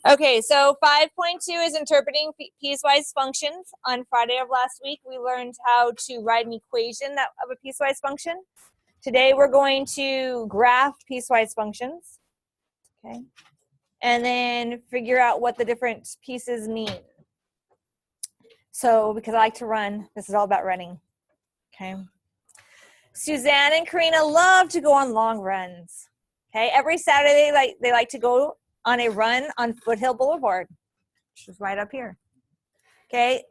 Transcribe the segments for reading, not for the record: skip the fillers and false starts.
Okay, so 5.2 is interpreting piecewise functions. On Friday of last week, we learned how to write an equation of a piecewise function. Today, we're going to graph piecewise functions, okay, and then figure out what the different pieces mean. So, because I like to run, this is all about running, okay. Suzanne and Karina love to go on long runs, okay. Every Saturday, they like to go on a run on Foothill Boulevard, which is right up here. Okay,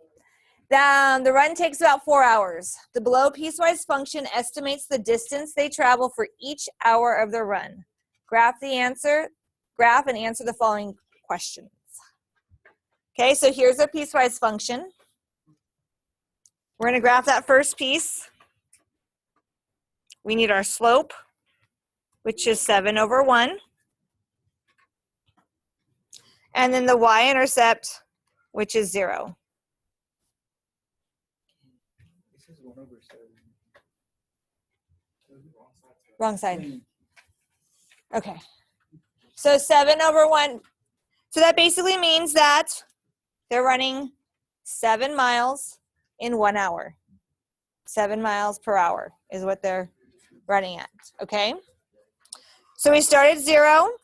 the run takes about 4 hours. The below piecewise function estimates the distance they travel for each hour of their run. Graph and answer the following questions. Okay, so here's a piecewise function. We're going to graph that first piece. We need our slope, which is 7/1. And then the y-intercept, which is 0. This is 1/7. Wrong side. Okay. So 7/1. So that basically means that they're running 7 miles in 1 hour. 7 miles per hour is what they're running at. Okay. So we start at 0,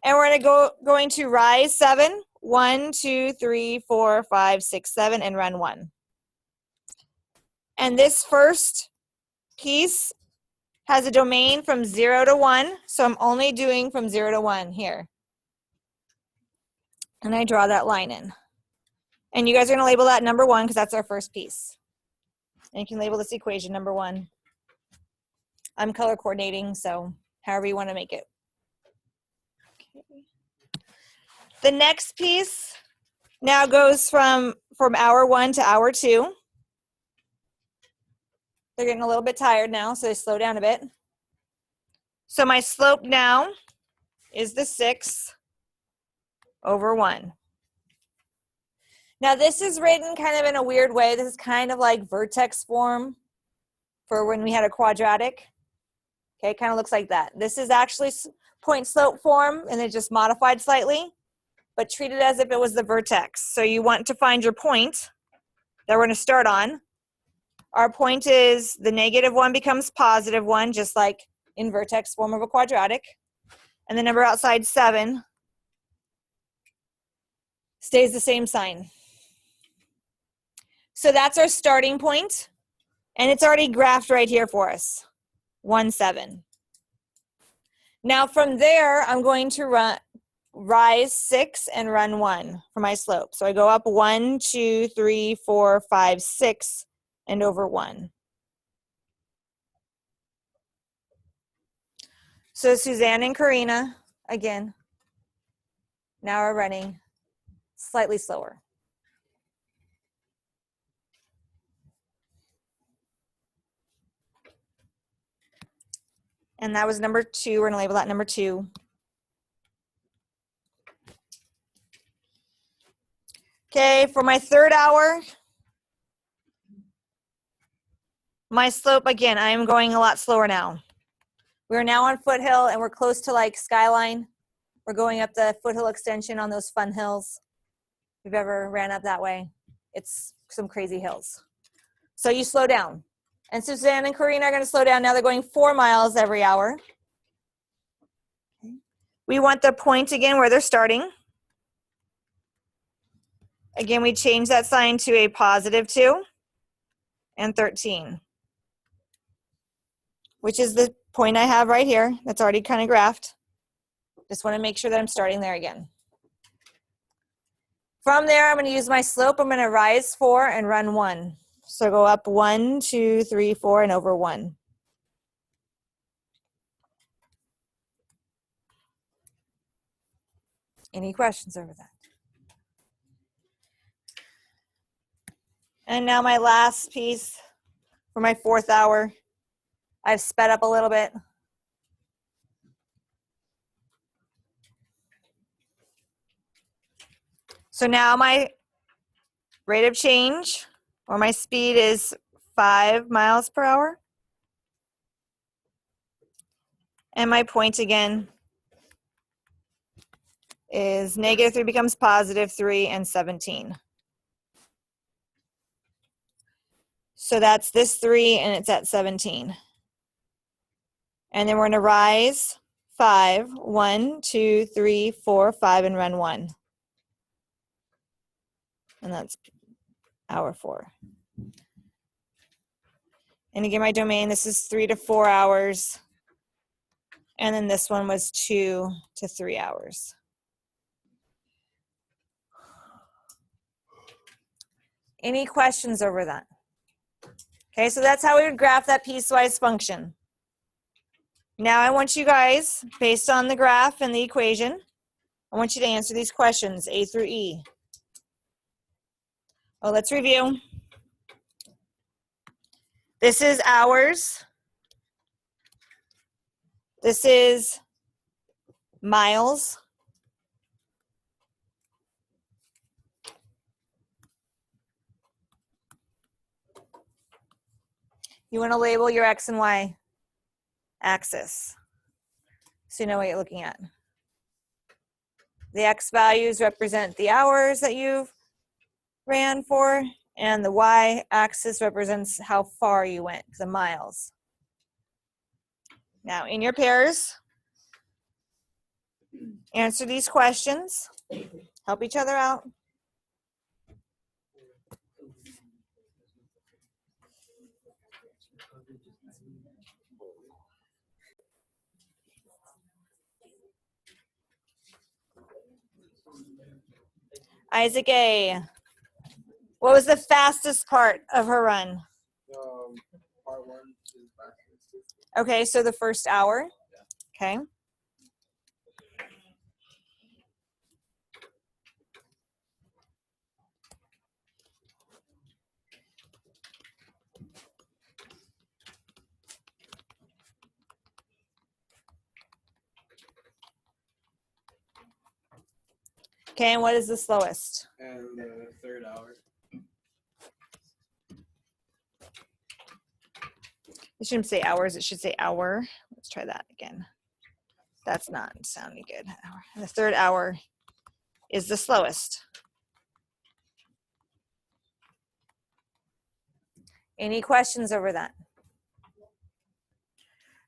and we're going to rise 7. 1, 2, 3, 4, 5, 6, 7, and run 1. And this first piece has a domain from 0 to 1, so I'm only doing from 0 to 1 here. And I draw that line in. And you guys are going to label that number 1 because that's our first piece. And you can label this equation number 1. I'm color coordinating, so however you want to make it. Okay. The next piece now goes from hour 1 to hour 2. They're getting a little bit tired now, so they slow down a bit. So my slope now is the 6/1. Now this is written kind of in a weird way. This is kind of like vertex form for when we had a quadratic. Okay, it kind of looks like that. This is actually point slope form, and it's just modified slightly, but treat it as if it was the vertex. So you want to find your point that we're going to start on. Our point is the -1 becomes +1, just like in vertex form of a quadratic. And the number outside 7 stays the same sign. So that's our starting point, and it's already graphed right here for us, 1, 7. Now from there, I'm going to rise 6 and run 1 for my slope. So I go up 1, 2, 3, 4, 5, 6, and over 1. So Suzanne and Karina, again, now are running slightly slower. And that was number 2. We're going to label that number 2. Okay, for my third hour, my slope, again, I'm going a lot slower now. We're now on Foothill, and we're close to like Skyline. We're going up the Foothill extension on those fun hills. If you've ever ran up that way, it's some crazy hills. So you slow down. And Suzanne and Karina are going to slow down. Now they're going 4 miles every hour. We want the point again where they're starting. Again, we change that sign to a +2 and 13, which is the point I have right here. That's already kind of graphed. Just want to make sure that I'm starting there again. From there, I'm going to use my slope. I'm going to rise 4 and run 1. So go up 1, 2, 3, 4, and over 1. Any questions over that? And now my last piece for my 4th hour. I've sped up a little bit. So now my rate of change, or my speed, is 5 miles per hour. And my point again is -3 becomes +3 and 17. So that's this 3 and it's at 17. And then we're gonna rise 5, 1, 2, 3, 4, 5, and run 1. And that's hour 4. And again, my domain, this is 3 to 4 hours. And then this one was 2 to 3 hours. Any questions over that? Okay, so that's how we would graph that piecewise function. Now I want you guys, based on the graph and the equation, I want you to answer these questions, A through E. Oh, let's review. This is hours. This is miles. You want to label your X and Y axis so you know what you're looking at. The X values represent the hours that you've ran for, and the Y axis represents how far you went, the miles. Now, in your pairs, answer these questions. Help each other out. Isaac A. What was the fastest part of her run? Part 1 is fastest. Okay, so the first hour. Okay. Okay, and what is the slowest? And the third hour. It shouldn't say hours, it should say hour. Let's try that again. That's not sounding good. And the third hour is the slowest. Any questions over that?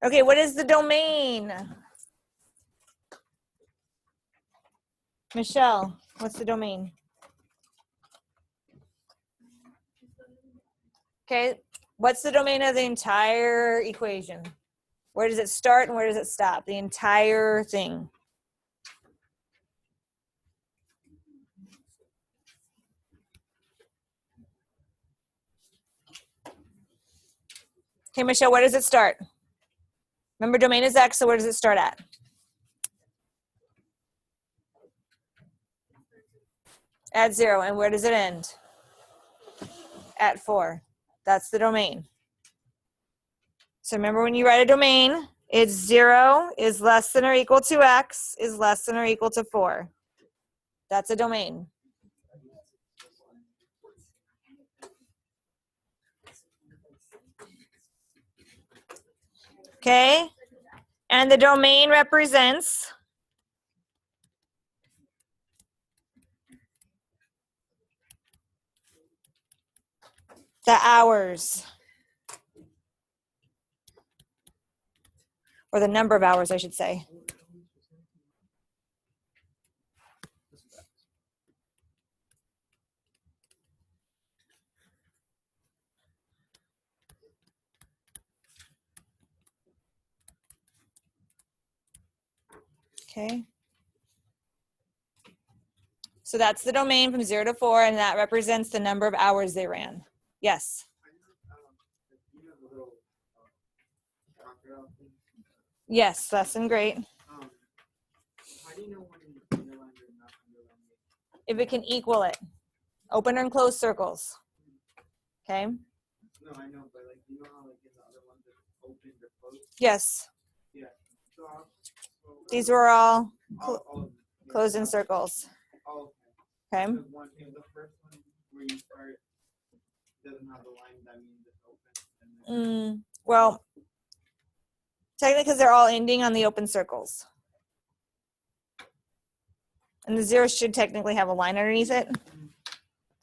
Okay, what is the domain? Michelle, what's the domain? Okay, what's the domain of the entire equation? Where does it start and where does it stop? The entire thing. Okay, Michelle, where does it start? Remember, domain is X, so where does it start at? At 0, and where does it end? At 4. That's the domain. So remember, when you write a domain, it's 0 is less than or equal to X is less than or equal to 4. That's a domain. Okay, and the domain represents the hours, or the number of hours, I should say. Okay. So that's the domain from 0 to 4, and that represents the number of hours they ran. Yes. Yes, lesson great. How do you know when you underline or not underline? If it can equal it. Open and close circles. Okay. No, I know, but like you know how like in the other ones it's open or closed? Yes. Yeah. So, These were all yeah. closed in circles. Oh, Okay. okay. The first one where you start doesn't have the line, that means it's open. Well, technically, because they're all ending on the open circles. And the 0 should technically have a line underneath it.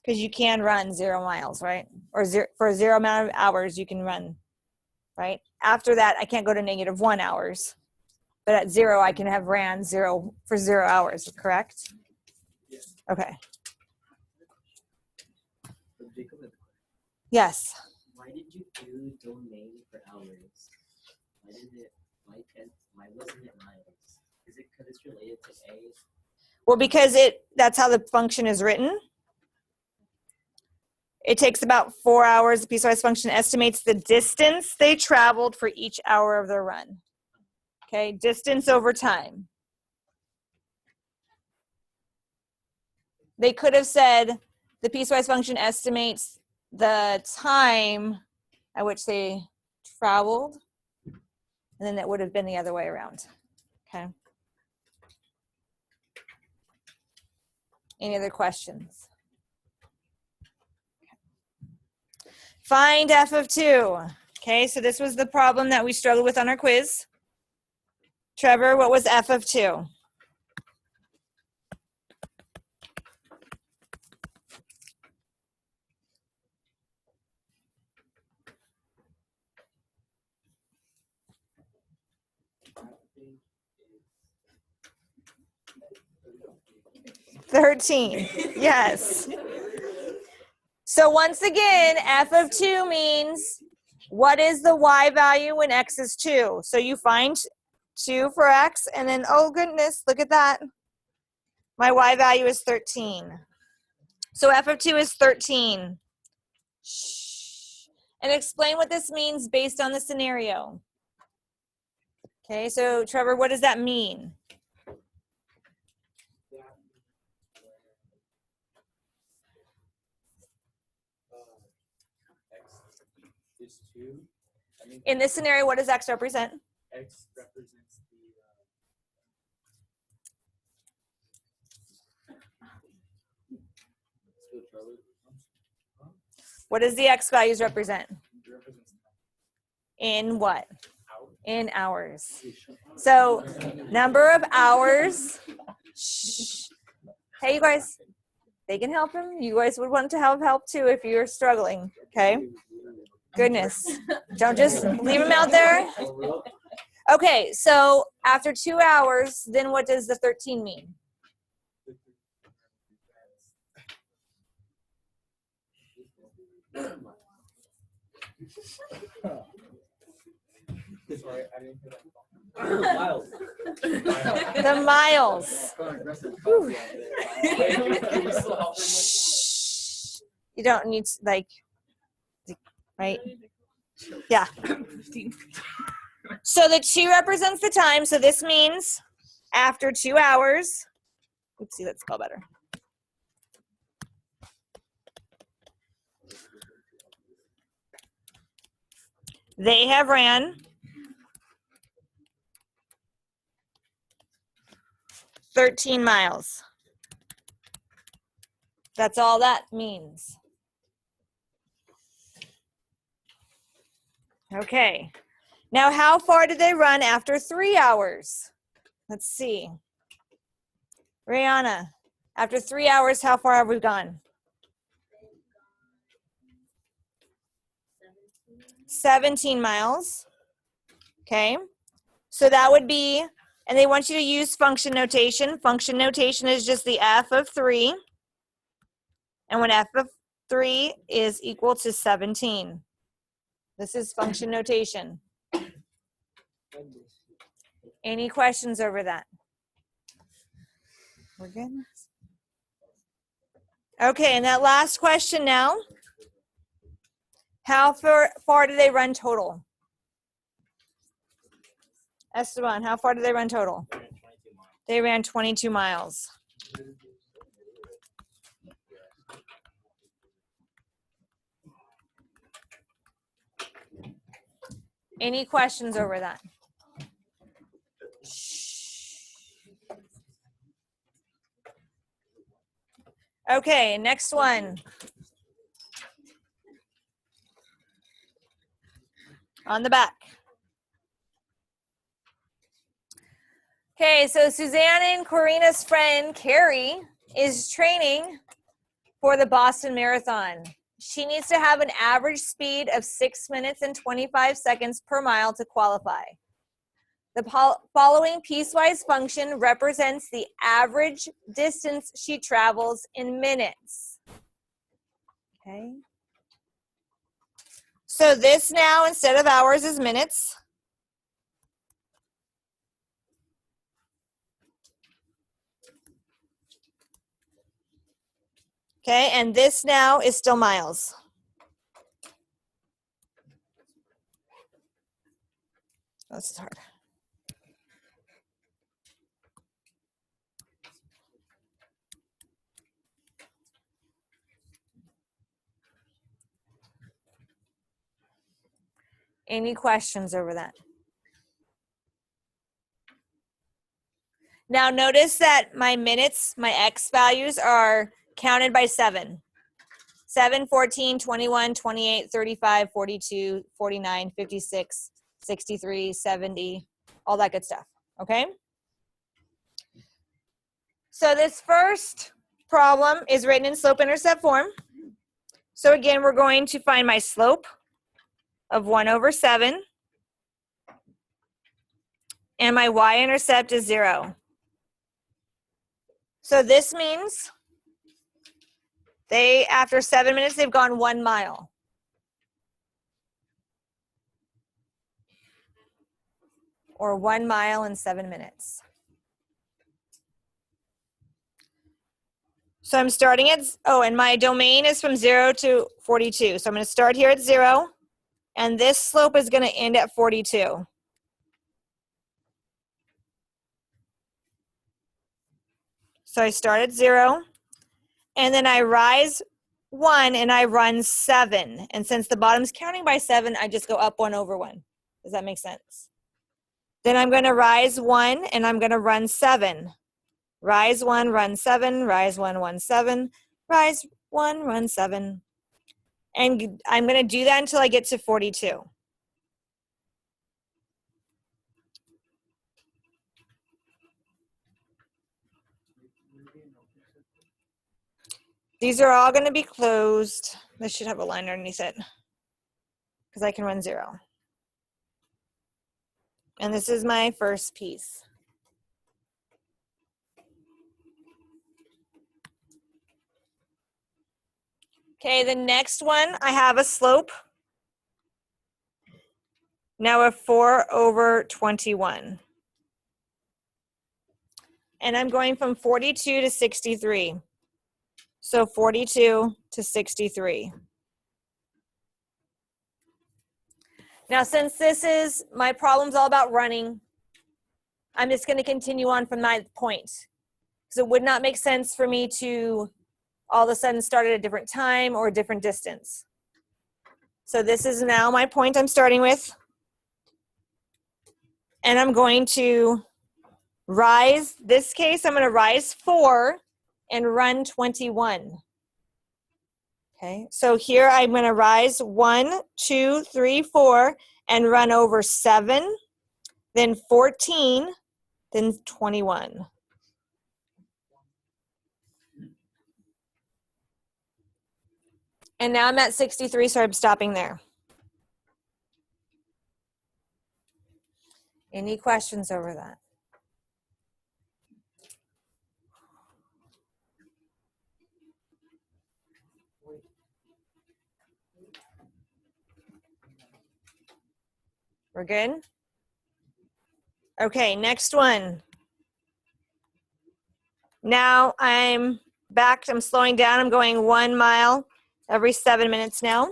Because you can run 0 miles, right? Or for a 0 amount of hours, you can run, right? After that, I can't go to -1 hours. But at 0, I can have ran 0 for 0 hours, correct? Yes. Okay. Jacob, Yes. why did you do domain for hours? Why wasn't it miles? Is it because it's related to A? Well, because that's how the function is written. It takes about 4 hours. The piecewise function estimates the distance they traveled for each hour of their run. Okay, distance over time. They could have said the piecewise function estimates the time at which they traveled, and then that would have been the other way around. Okay. Any other questions? Find f of 2. Okay, so this was the problem that we struggled with on our quiz. Trevor, what was f of 2? I think 13. Yes. So once again, f of 2 means what is the y value when x is 2? So you find 2 for x, and then, oh goodness, look at that. My y value is 13. So f of 2 is 13. Shh. And explain what this means based on the scenario. Okay, so Trevor, what does that mean? X is 2. I mean, In this scenario, what does x represent? X represents the still trouble. What does the x values represent? it represents In what? out. In hours. So number of hours. Shh. Hey, you guys, they can help him. You guys would want to have help too if you're struggling. Okay. Goodness. Don't just leave him out there. Okay. So after 2 hours, then what does the 13 mean? Sorry, I didn't hear that. Miles. The miles. Shh. You don't need to, like, right? Yeah. So the 2 represents the time. So this means after 2 hours, let's see, let's spell better. They have ran 13 miles. That's all that means. Okay. Now, how far did they run after 3 hours? Let's see. Rihanna, after 3 hours, how far have we gone? 17 miles. Okay. So that would be, and they want you to use function notation. Function notation is just the f of 3. And when f of 3 is equal to 17. This is function notation. Any questions over that? We're good? Okay, and that last question now. How far do they run total? Esteban, how far did they run total? They ran 22 miles. Any questions over that? Okay, next one. On the back. Okay, so Suzanne and Corina's friend Carrie is training for the Boston Marathon. She needs to have an average speed of 6 minutes and 25 seconds per mile to qualify. The following piecewise function represents the average distance she travels in minutes. Okay. So this now, instead of hours, is minutes. Okay, and this now is still miles. This is hard. Any questions over that? Now notice that my minutes, my X values are counted by 7. 7, 14, 21, 28, 35, 42, 49, 56, 63, 70, all that good stuff, okay? So this first problem is written in slope-intercept form. So again, we're going to find my slope of 1/7, and my y-intercept is 0. So this means after 7 minutes, they've gone 1 mile. Or 1 mile in 7 minutes. So I'm starting at, and my domain is from 0 to 42. So I'm going to start here at 0, and this slope is going to end at 42. So I start at 0, and then I rise 1, and I run 7. And since the bottom's counting by 7, I just go up 1/1. Does that make sense? Then I'm going to rise 1, and I'm going to run 7. Rise 1, run 7, rise 1, run 7, rise 1, run 7. And I'm going to do that until I get to 42. These are all going to be closed. This should have a line underneath it because I can run 0. And this is my first piece. Okay, the next one, I have a slope now of 4/21. And I'm going from 42 to 63. So 42 to 63. Now, since this is, my problem's all about running, I'm just going to continue on from my point. Because it would not make sense for me to all of a sudden start at a different time or a different distance. So this is now my point I'm starting with. And I'm going to rise, this case, I'm going to rise 4 and run 21. Okay, so here I'm going to rise 1, 2, 3, 4, and run over 7, then 14, then 21. And now I'm at 63, so I'm stopping there. Any questions over that? We're good? Okay, next one. Now I'm back, I'm slowing down, I'm going 1 mile every 7 minutes now.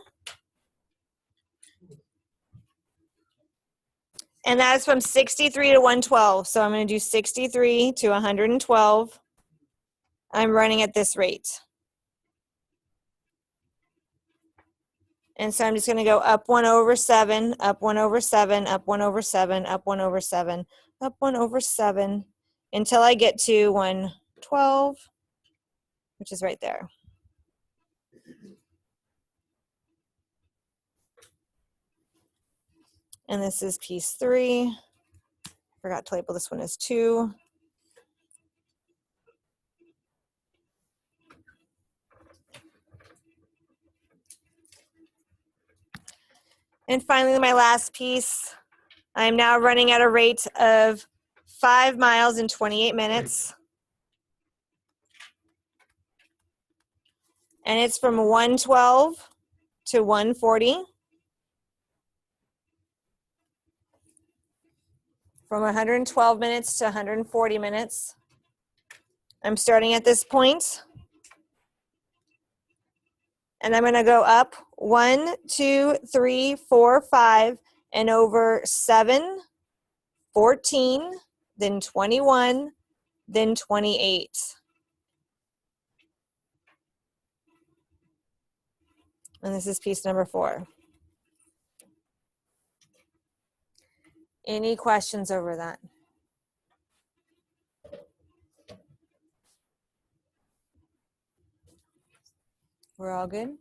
And that's from 63 to 112. So I'm going to do 63 to 112. I'm running at this rate. And so I'm just going to go up 1/7, up 1/7, up 1/7, up 1/7, up 1/7 until I get to 112, which is right there. And this is piece 3. Forgot to label this one as 2. And finally, my last piece, I'm now running at a rate of 5 miles in 28 minutes. And it's from 112 to 140. From 112 minutes to 140 minutes. I'm starting at this point. And I'm going to go up 1, 2, 3, 4, 5, and over 7, 14, then 21, then 28. And this is piece number 4. Any questions over that? We're all good?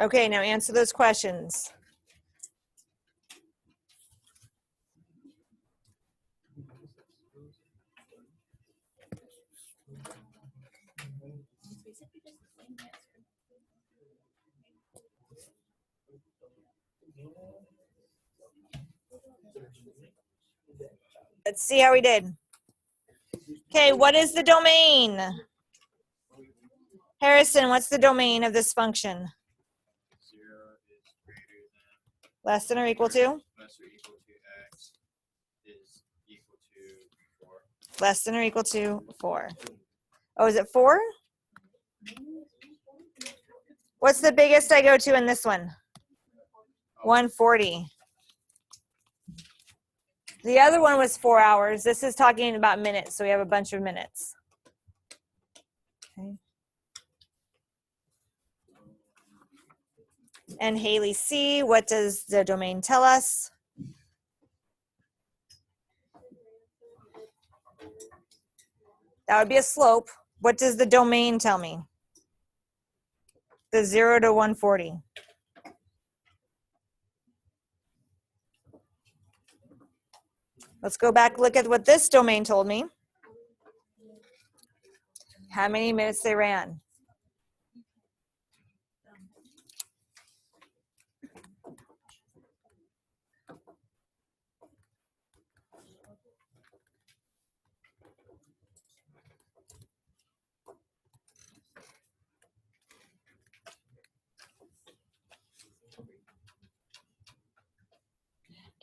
Okay, now answer those questions. Let's see how we did. Okay, what is the domain? Harrison, what's the domain of this function? 0 is greater than, Less than or equal to? less or equal to x is equal to 4. Less than or equal to 4. Oh, is it 4? What's the biggest I go to in this one? 140. The other one was 4 hours. This is talking about minutes, so we have a bunch of minutes. Okay. And Haley C, what does the domain tell us? That would be a slope. What does the domain tell me? The 0 to 140. Let's go back, look at what this domain told me. How many minutes they ran.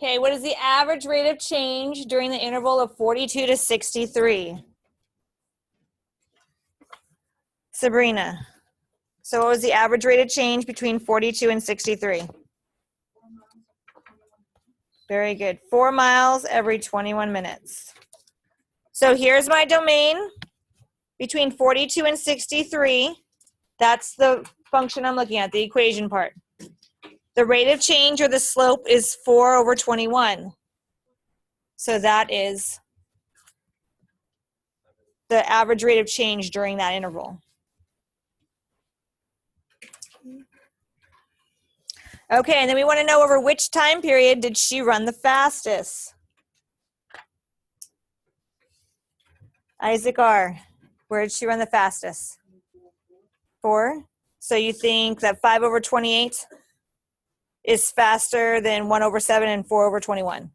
Okay, what is the average rate of change during the interval of 42 to 63? Sabrina. So what was the average rate of change between 42 and 63? Very good. 4 miles every 21 minutes. So here's my domain between 42 and 63. That's the function I'm looking at, the equation part. The rate of change or the slope is 4 over 21. So that is the average rate of change during that interval. Okay, and then we want to know over which time period did she run the fastest? Isaac R., where did she run the fastest? 4. So you think that 5 over 28 is faster than 1 over 7 and 4 over 21?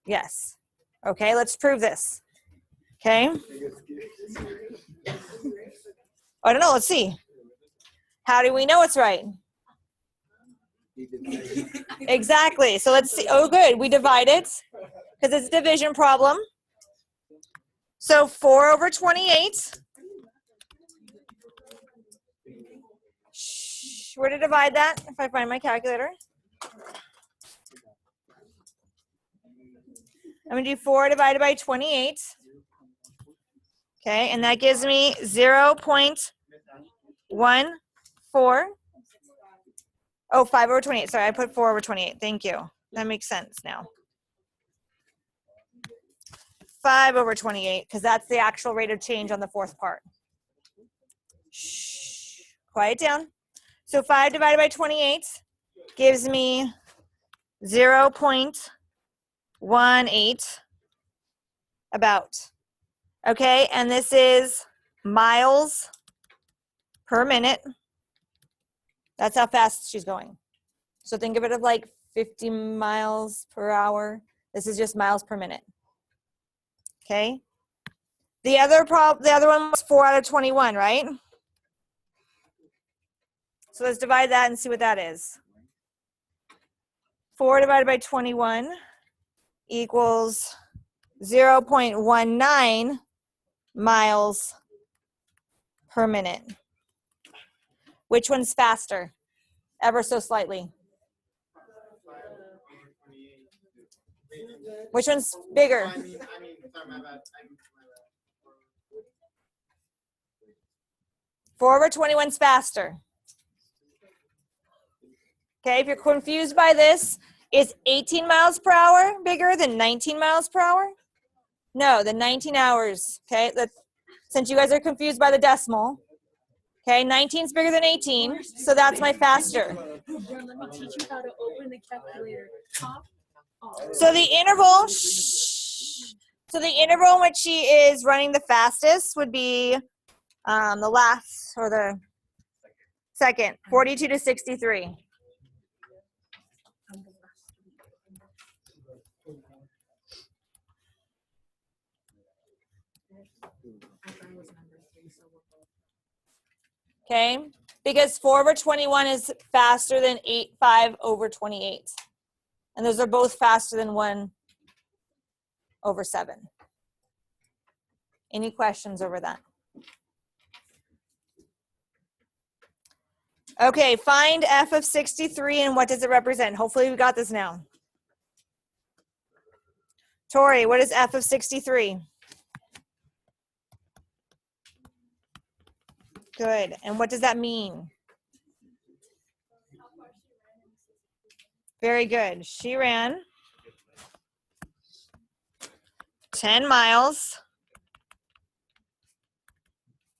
Yes. Okay, let's prove this. Okay. I don't know, let's see. How do we know it's right? Exactly. So let's see. Oh, good. We divide it because it's a division problem. So 4 over 28. Where to divide that? If I find my calculator. I'm going to do 4 divided by 28. Okay, and that gives me 0.14. Oh, 5 over 28. Sorry, I put 4 over 28. Thank you. That makes sense now. 5 over 28, because that's the actual rate of change on the fourth part. Shh. Quiet down. So 5 divided by 28 gives me 0.18 about. Okay, and this is miles per minute. That's how fast she's going. So think of it of like 50 miles per hour. This is just miles per minute. Okay. The other one was 4 out of 21, right? So let's divide that and see what that is. 4 divided by 21 equals 0.19 miles per minute. Which one's faster? Ever so slightly. Which one's bigger? I mean, sorry, my bad. 4 over 21 is faster. Okay, if you're confused by this, is 18 miles per hour bigger than 19 miles per hour? No, the 19 hours, okay? Since you guys are confused by the decimal, okay, 19 is bigger than 18, so that's my faster. Let me teach you how to open the calculator. Top, off. So the interval, in which she is running the fastest would be the last, or the second, 42 to 63. Okay, because 4 over 21 is faster than 5 over 28. And those are both faster than 1 over 7. Any questions over that? Okay, find f of 63 and what does it represent? Hopefully we got this now. Tori, what is f of 63? Good, and what does that mean? Very good. She ran 10 miles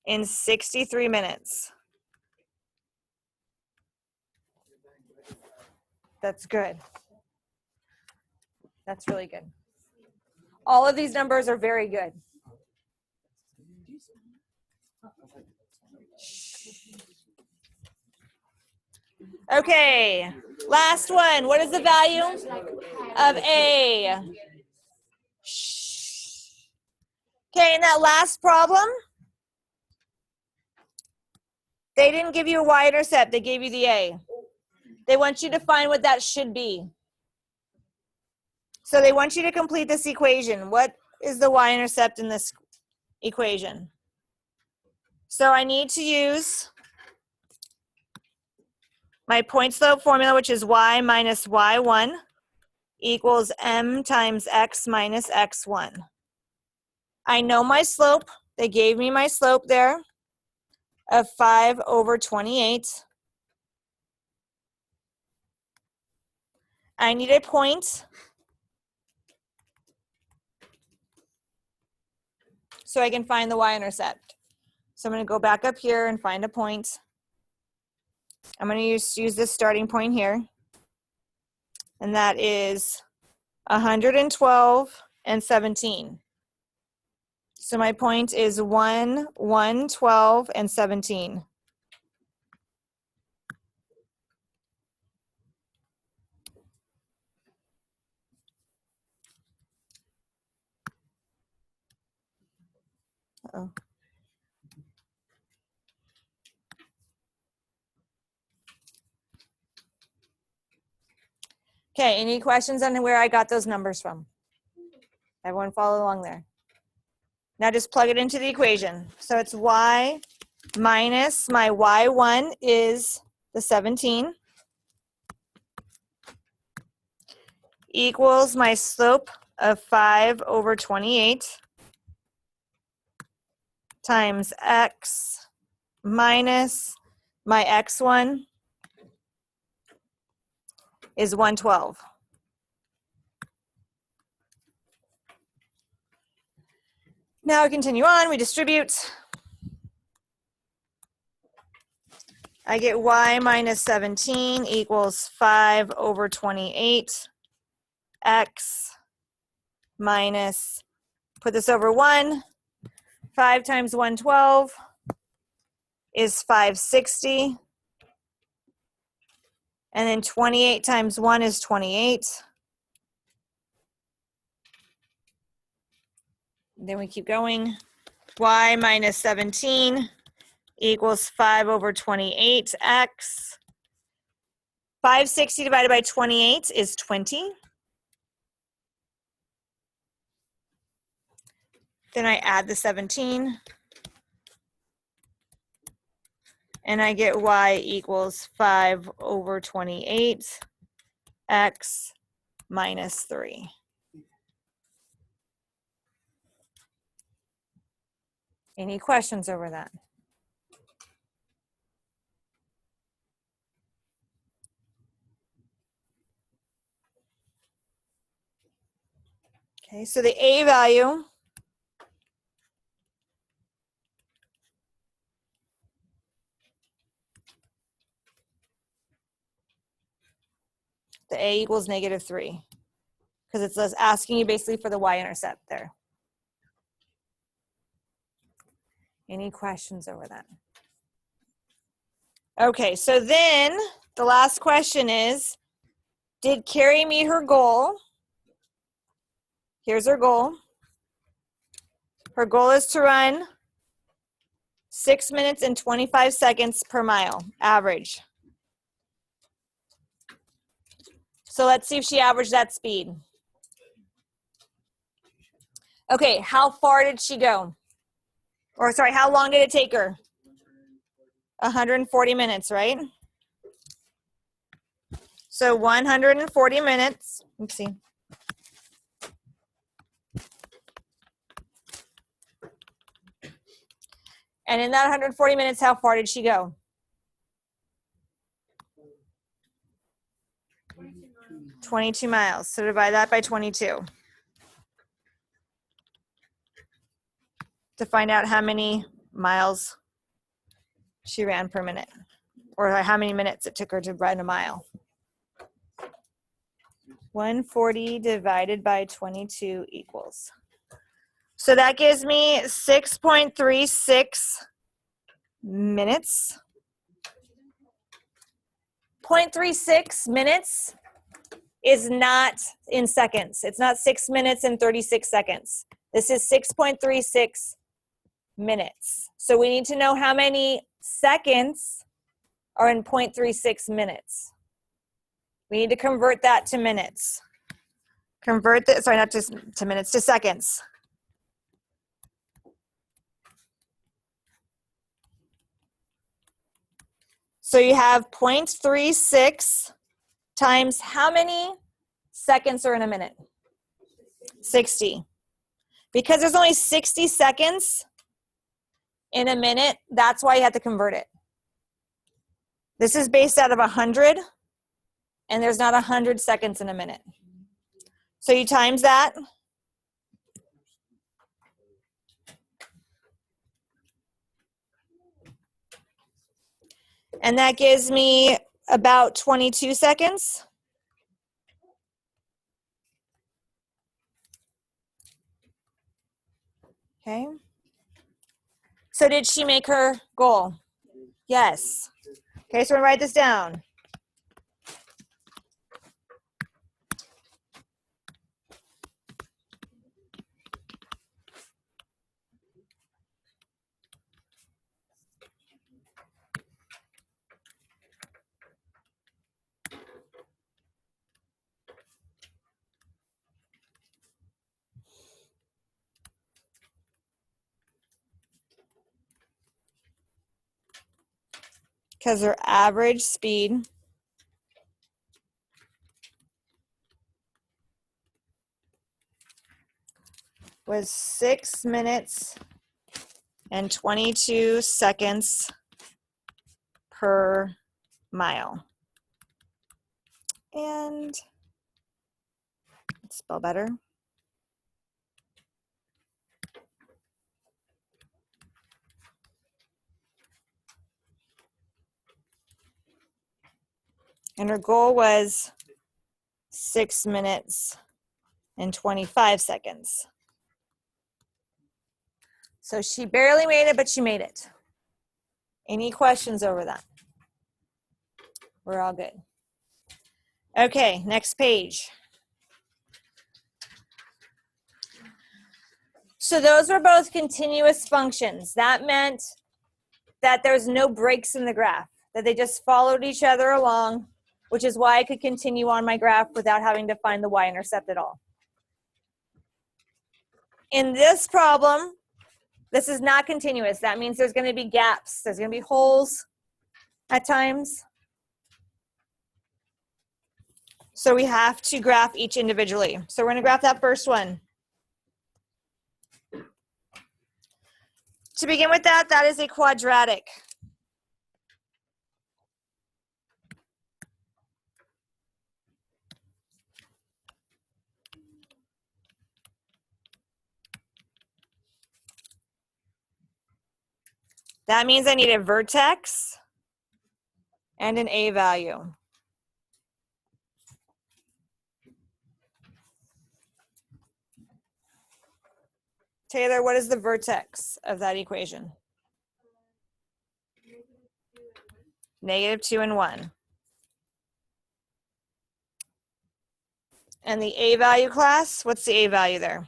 in 63 minutes. That's good. That's really good. All of these numbers are very good. Okay, last one. What is the value of A? Okay, in that last problem, they didn't give you a y-intercept. They gave you the A. They want you to find what that should be. So they want you to complete this equation. What is the y-intercept in this equation? So I need to use my point slope formula, which is y minus y1 equals m times x minus x1. I know my slope. They gave me my slope there of 5 over 28. I need a point. So I can find the y-intercept. So I'm going to go back up here and find a point. I'm going to use this starting point here. And that is 112 and 17. So my point is 1, 112, and 17. Uh-oh. Okay, any questions on where I got those numbers from? Everyone follow along there. Now just plug it into the equation. So it's y minus my y1 is the 17 equals my slope of 5 over 28 times x minus my x1 is 112. Now we continue on, we distribute. I get y minus 17 equals 5 over 28 x minus, put this over 1, 5 times 112 is 560. And then 28 times 1 is 28. Then we keep going. Y minus 17 equals 5 over 28x. 560 divided by 28 is 20. Then I add the 17. And I get y equals 5 over 28 x minus 3. Any questions over that? Okay, so the a value the a equals -3 because it's just asking you basically for the y-intercept there. Any questions over that? Okay, so then the last question is, did Carrie meet her goal? Here's her goal. Her goal is to run 6 minutes and 25 seconds per mile, average. So let's see if she averaged that speed. Okay, how far did she go? Or sorry, how long did it take her? 140 minutes, right? So 140 minutes, let's see. And in that 140 minutes, how far did she go? 22 miles. So divide that by 22 to find out how many miles she ran per minute, or how many minutes it took her to run a mile. 140 divided by 22 equals. So that gives me 6.36 minutes. 0.36 minutes is not in seconds. It's not 6 minutes and 36 seconds. This is 6.36 minutes. So we need to know how many seconds are in 0.36 minutes. We need to convert that to minutes. Convert that, sorry, not just to minutes, to seconds. So you have 0.36 times how many seconds are in a minute? 60. Because there's only 60 seconds in a minute, that's why you have to convert it. This is based out of 100, and there's not 100 seconds in a minute. So you times that. And that gives me about 22 seconds. Okay. So did she make her goal? Yes. Okay, so we're gonna write this down. Because her average speed was 6 minutes and 22 seconds per mile. And let's spell better. And her goal was 6 minutes and 25 seconds. So she barely made it, but she made it. Any questions over that? We're all good. Okay, next page. So those were both continuous functions. That meant that there was no breaks in the graph, that they just followed each other along, which is why I could continue on my graph without having to find the y-intercept at all. In this problem, this is not continuous. That means there's going to be gaps. There's going to be holes at times. So we have to graph each individually. So we're going to graph that first one. To begin with that is a quadratic. That means I need a vertex and an A value. Taylor, what is the vertex of that equation? -2 and 1. And the A value class, what's the A value there?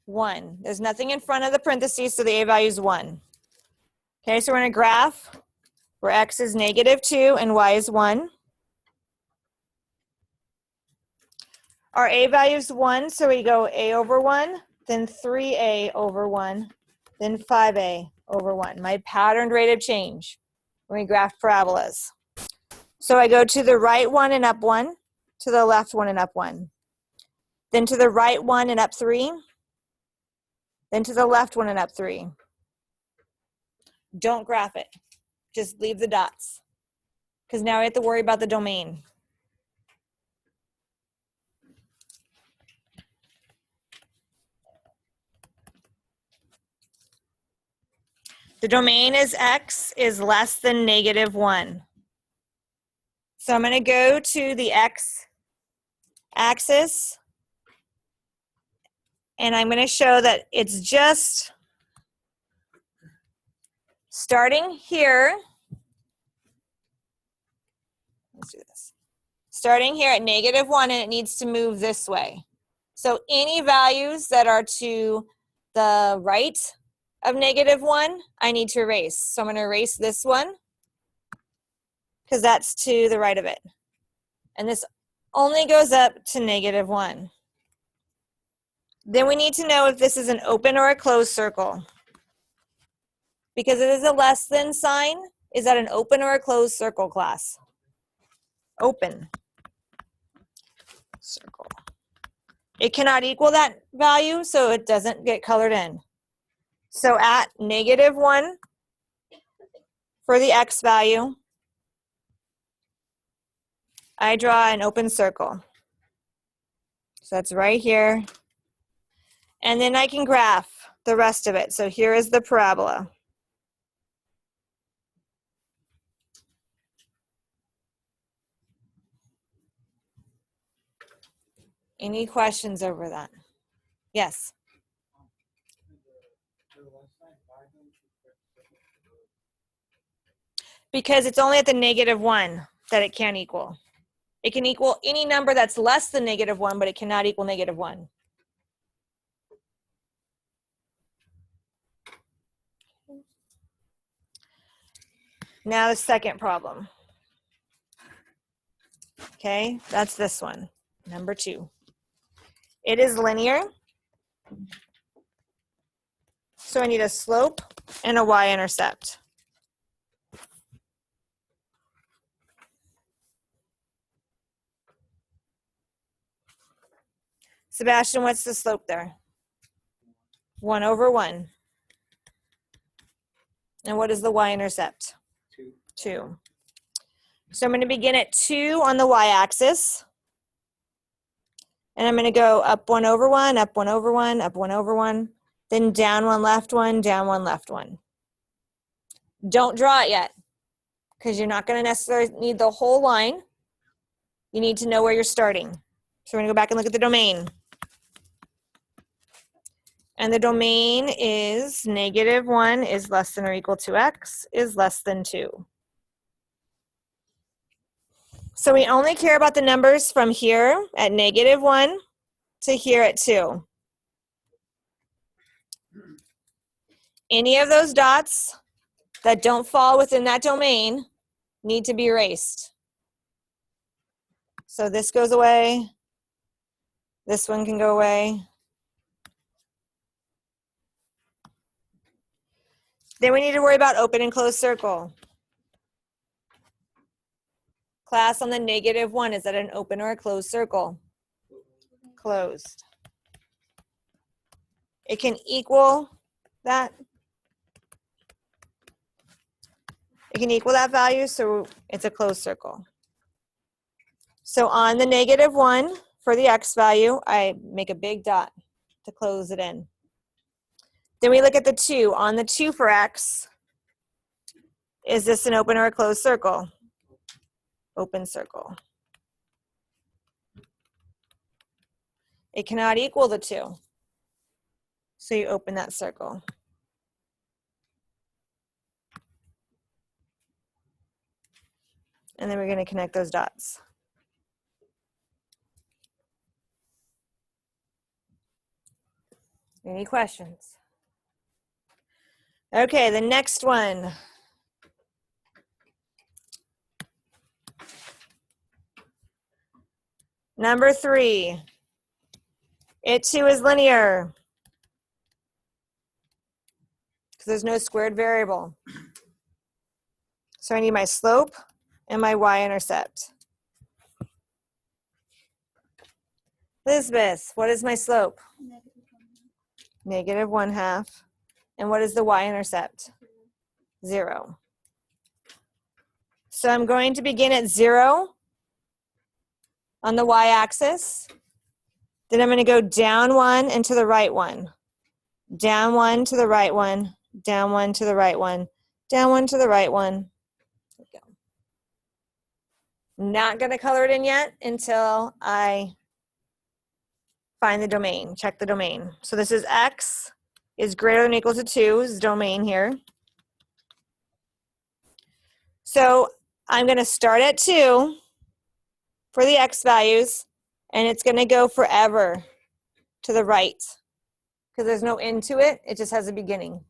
1. There's nothing in front of the parentheses, so the A value is 1. Okay, so we're going to graph where x is -2 and y is 1. Our A value is 1, so we go A over 1, then 3A over 1, then 5A over 1. My patterned rate of change when we graph parabolas. So I go to the right one and up 1, to the left one and up 1. Then to the right one and up 3. Then to the left one and up 3. Don't graph it. Just leave the dots. Because now we have to worry about the domain. The domain is x is less than -1. So I'm going to go to the x axis, and I'm going to show that it's just starting here. Let's do this. Starting here at -1, and it needs to move this way. So any values that are to the right of -1, I need to erase. So I'm going to erase this one because that's to the right of it. And this only goes up to -1. Then we need to know if this is an open or a closed circle. Because it is a less than sign, is that an open or a closed circle, class? Open circle. It cannot equal that value, so it doesn't get colored in. So at -1 for the x value, I draw an open circle. So that's right here. And then I can graph the rest of it. So here is the parabola. Any questions over that? Yes. Because it's only at the -1 that it can't equal. It can equal any number that's less than -1, but it cannot equal -1. Now the second problem. Okay, that's this one, number 2. It is linear. So I need a slope and a y-intercept. Sebastian, what's the slope there? 1 over 1. And what is the y-intercept? 2. So I'm going to begin at 2 on the y-axis. And I'm going to go up 1 over 1, up 1 over 1, up 1 over 1, then down 1, left 1, down 1, left 1. Don't draw it yet. because you're not going to necessarily need the whole line. You need to know where you're starting. So we're going to go back and look at the domain. And the domain is -1 is less than or equal to x is less than 2. So we only care about the numbers from here at -1 to here at 2. Any of those dots that don't fall within that domain need to be erased. So this goes away. This one can go away. Then we need to worry about open and closed circle. Class, on the -1, is that an open or a closed circle? Closed. It can equal that. It can equal that value, so it's a closed circle. So on the -1 for the x value, I make a big dot to close it in. Then we look at the 2. On the 2 for x, is this an open or a closed circle? Open circle. It cannot equal the 2. So you open that circle. And then we're going to connect those dots. Any questions? Okay, the next one. Number 3. It too is linear, because there's no squared variable. So I need my slope and my y-intercept. Elizabeth, what is my slope? -1/2. And what is the y-intercept? 0. So I'm going to begin at 0 on the y-axis. Then I'm going to go down 1 and to the right 1. Down 1 to the right 1. Down 1 to the right 1. Down 1 to the right 1. There we go. Not going to color it in yet until I find the domain, check the domain. So this is x is greater than or equal to 2 is the domain here. So I'm going to start at 2 for the x values, and it's going to go forever to the right because there's no end to it. It just has a beginning.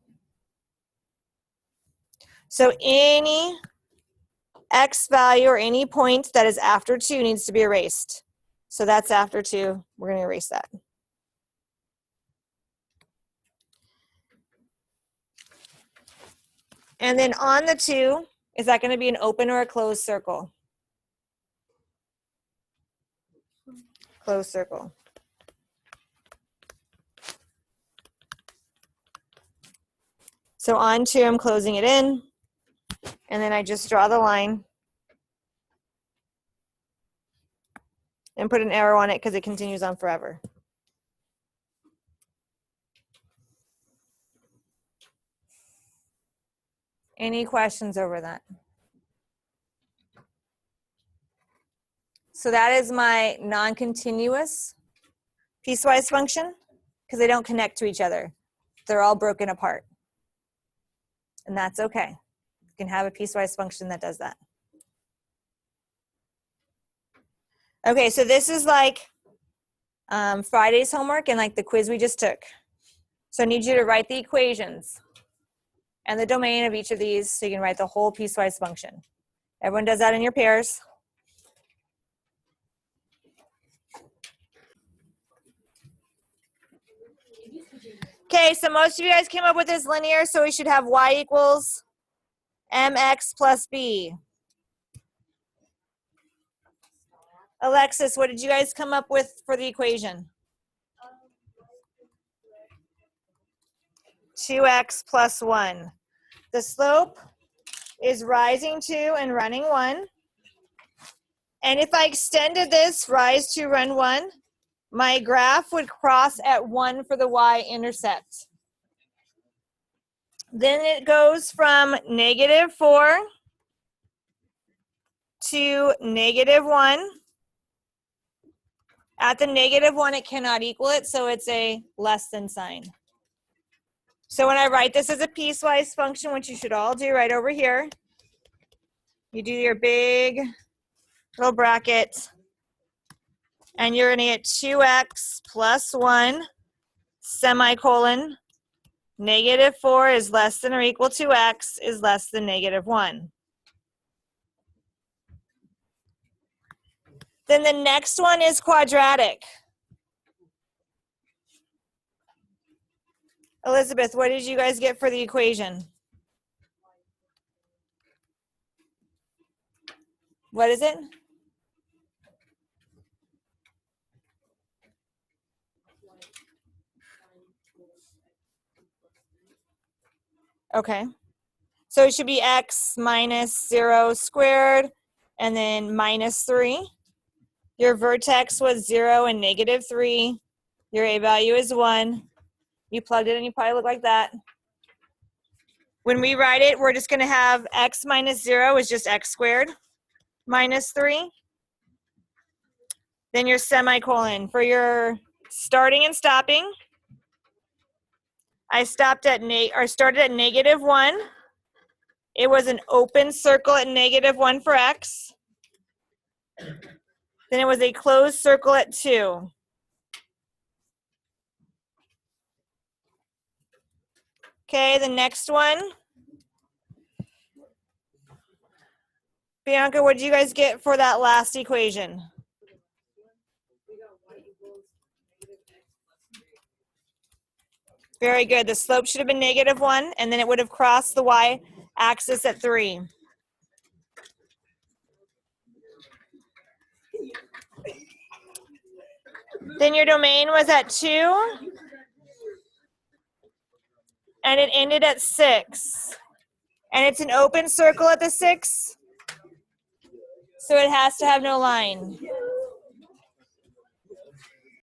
So any x value or any point that is after 2 needs to be erased. So that's after 2. We're going to erase that. And then on the 2, is that going to be an open or a closed circle? Closed circle. So on 2, I'm closing it in. And then I just draw the line. And put an arrow on it because it continues on forever. Any questions over that? So that is my non-continuous piecewise function because they don't connect to each other. They're all broken apart. And that's okay. You can have a piecewise function that does that. Okay, so this is like Friday's homework and like the quiz we just took. So I need you to write the equations and the domain of each of these so you can write the whole piecewise function. Everyone does that in your pairs. Okay, so most of you guys came up with this linear, so we should have y equals mx plus b. Alexis, what did you guys come up with for the equation? 2x plus 1. The slope is rising 2 and running 1. And if I extended this rise 2, run 1, my graph would cross at 1 for the y-intercept. Then it goes from -4 to -1. At the -1, it cannot equal it, so it's a less than sign. So when I write this as a piecewise function, which you should all do right over here, you do your big little bracket, and you're going to get 2x plus 1, semicolon, -4 is less than or equal to x is less than -1. Then the next one is quadratic. Elizabeth, what did you guys get for the equation? What is it? Okay. So it should be x minus 0 squared and then -3. Your vertex was 0 and -3. Your a value is 1. You plugged it in, you probably look like that. When we write it, we're just going to have x minus 0 is just x squared minus 3. Then your semicolon. For your starting and stopping, I started at -1. It was an open circle at -1 for x. Then it was a closed circle at 2. Okay, the next one. Bianca, what did you guys get for that last equation? Very good. The slope should have been -1, and then it would have crossed the y-axis at 3. Then your domain was at 2, and it ended at 6. And it's an open circle at the 6, so it has to have no line.